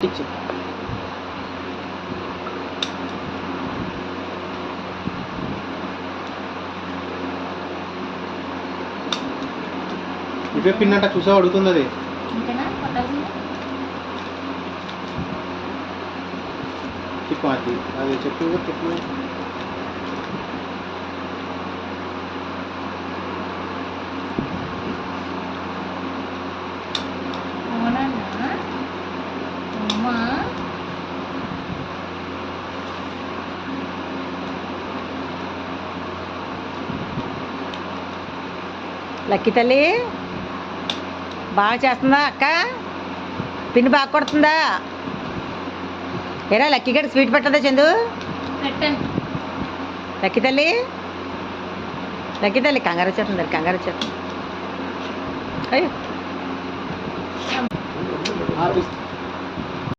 ఇచ్చి ఇవే పిన్ అంట చూసా అడుగుతుంది అది చెప్పు అది చెప్పు చెప్పు లక్కీ తల్లి బాగా చేస్తుందా అక్క? పిన్ని బాగా కొడుతుందా? ఏరా లక్కీ గడి స్వీట్ పెట్టదా చందు? లక్కీ తల్లి లక్కీ తల్లి కంగారు వచ్చేస్తుంది, కంగారు వచ్చేస్తుంది. అయ్యో